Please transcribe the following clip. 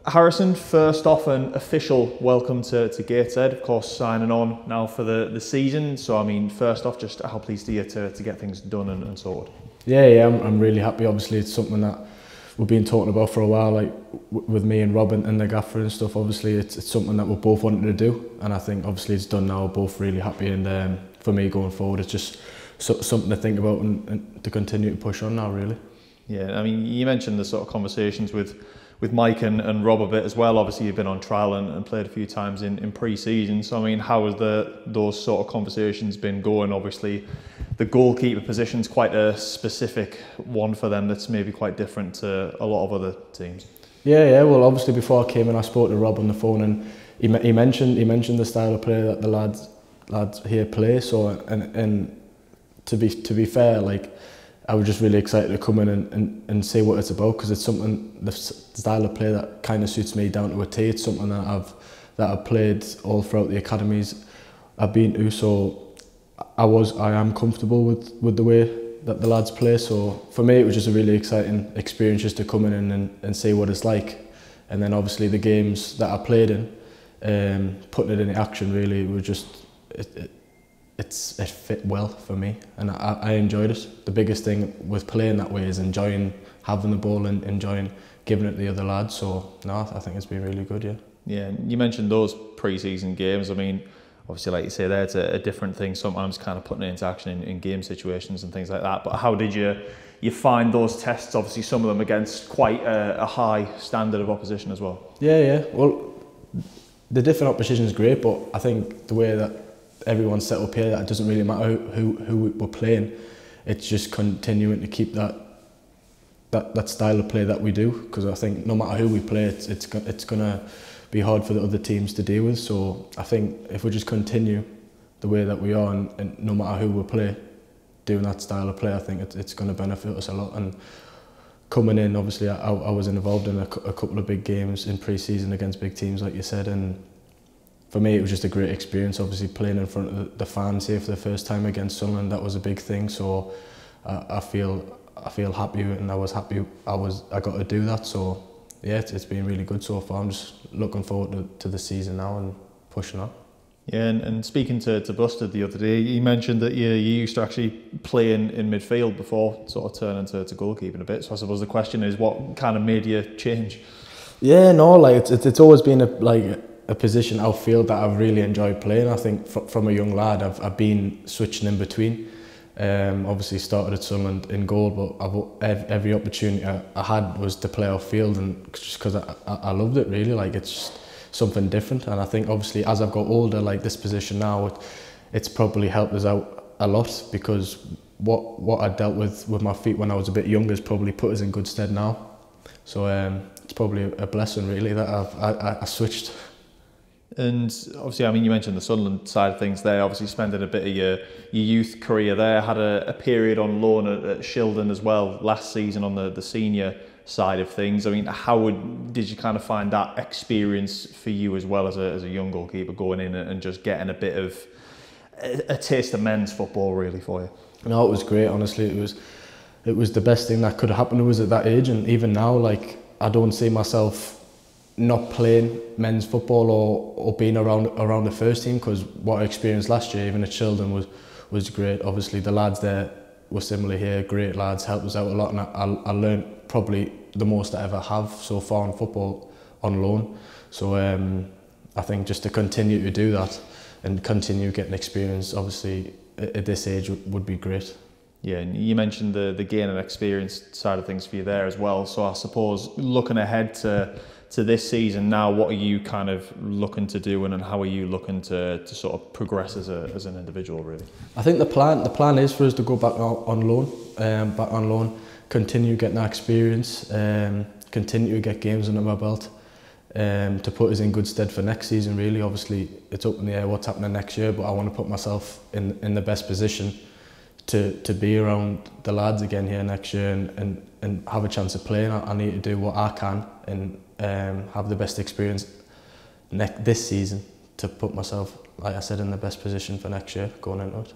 Harrison, first off, an official welcome to Gateshead, of course, signing on now for the season. So, I mean, first off, just how pleased are you to get things done and sorted? Yeah, I'm really happy. Obviously, it's something that we've been talking about for a while, like with me and Robin and the gaffer and stuff. Obviously, it's something that we're both wanting to do, and I think obviously it's done now. We're both really happy, and for me going forward, it's just something to think about and to continue to push on now, really. Yeah, I mean, you mentioned the sort of conversations with Mike and Rob a bit as well. Obviously, you've been on trial and played a few times in pre-season. So, I mean, how has those sort of conversations been going? Obviously, the goalkeeper position's quite a specific one for them that's maybe quite different to a lot of other teams. Yeah. Well, obviously, before I came in, I spoke to Rob on the phone, and he mentioned the style of play that the lads here play. So, and to be fair, like, I was just really excited to come in and see what it's about, because it's something, the style of play that kind of suits me down to a T. It's something that I've played all throughout the academies I've been to, so I am comfortable with the way that the lads play. So for me, it was just a really exciting experience just to come in and see what it's like. And then obviously the games that I played in, putting it into action, really, it was just it fit well for me, and I enjoyed it. The biggest thing with playing that way is enjoying having the ball and enjoying giving it to the other lads. So no, I think it's been really good. Yeah, you mentioned those pre-season games. I mean, obviously, like you say there, it's a different thing sometimes, kind of putting it into action in game situations and things like that. But how did you find those tests? Obviously, some of them against quite a high standard of opposition as well. Yeah. Well, the different opposition is great, but I think the way that everyone's set up here, that it doesn't really matter who we're playing. It's just continuing to keep that style of play that we do, because I think no matter who we play, it's gonna be hard for the other teams to deal with. So I think if we just continue the way that we are, and no matter who we play, doing that style of play, I think it's going to benefit us a lot. And coming in, obviously, I was involved in a couple of big games in pre-season against big teams, like you said, and for me, it was just a great experience. Obviously, playing in front of the fans here for the first time against Sunderland, that was a big thing. So I feel happy, and I was happy I got to do that. So yeah, it's been really good so far. I'm just looking forward to the season now and pushing on. Yeah, and speaking to Busted the other day, you mentioned that you used to actually play in midfield before sort of turning to goalkeeping a bit. So I suppose the question is, what kind of made you change? Yeah, no, like it's always been a position outfield that I've really enjoyed playing. I think from a young lad, I've been switching in between. Obviously started at Sunderland in goal, but every opportunity I had was to play outfield, and just because I loved it, really. Like, it's just something different, and I think obviously as I've got older, like this position now, it's probably helped us out a lot, because what I dealt with my feet when I was a bit younger has probably put us in good stead now. So it's probably a blessing, really, that I switched. And obviously, I mean, you mentioned the Sunderland side of things there, obviously spending a bit of your youth career there, had a period on loan at Shildon as well last season on the senior side of things. I mean, how did you kind of find that experience for you as well as a young goalkeeper, going in and just getting a bit of a taste of men's football, really, for you? No, it was great, honestly. It was the best thing that could have happened to us at that age, and even now, like, I don't see myself not playing men's football or being around the first team, because what I experienced last year, even at Shildon, was great. Obviously, the lads there were similar here, great lads, helped us out a lot, and I learned probably the most I ever have so far in football on loan. So I think just to continue to do that and continue getting experience, obviously at this age, would be great. Yeah, and you mentioned the gain and experience side of things for you there as well. So I suppose looking ahead to this season now, what are you kind of looking to do, and how are you looking to sort of progress as an individual, really? I think the plan is for us to go back on loan, continue getting that experience, continue to get games under my belt, to put us in good stead for next season, really. Obviously, it's up in the air what's happening next year, but I want to put myself in the best position to be around the lads again here next year and have a chance of playing. I need to do what I can and have the best experience this season to put myself, like I said, in the best position for next year going into it.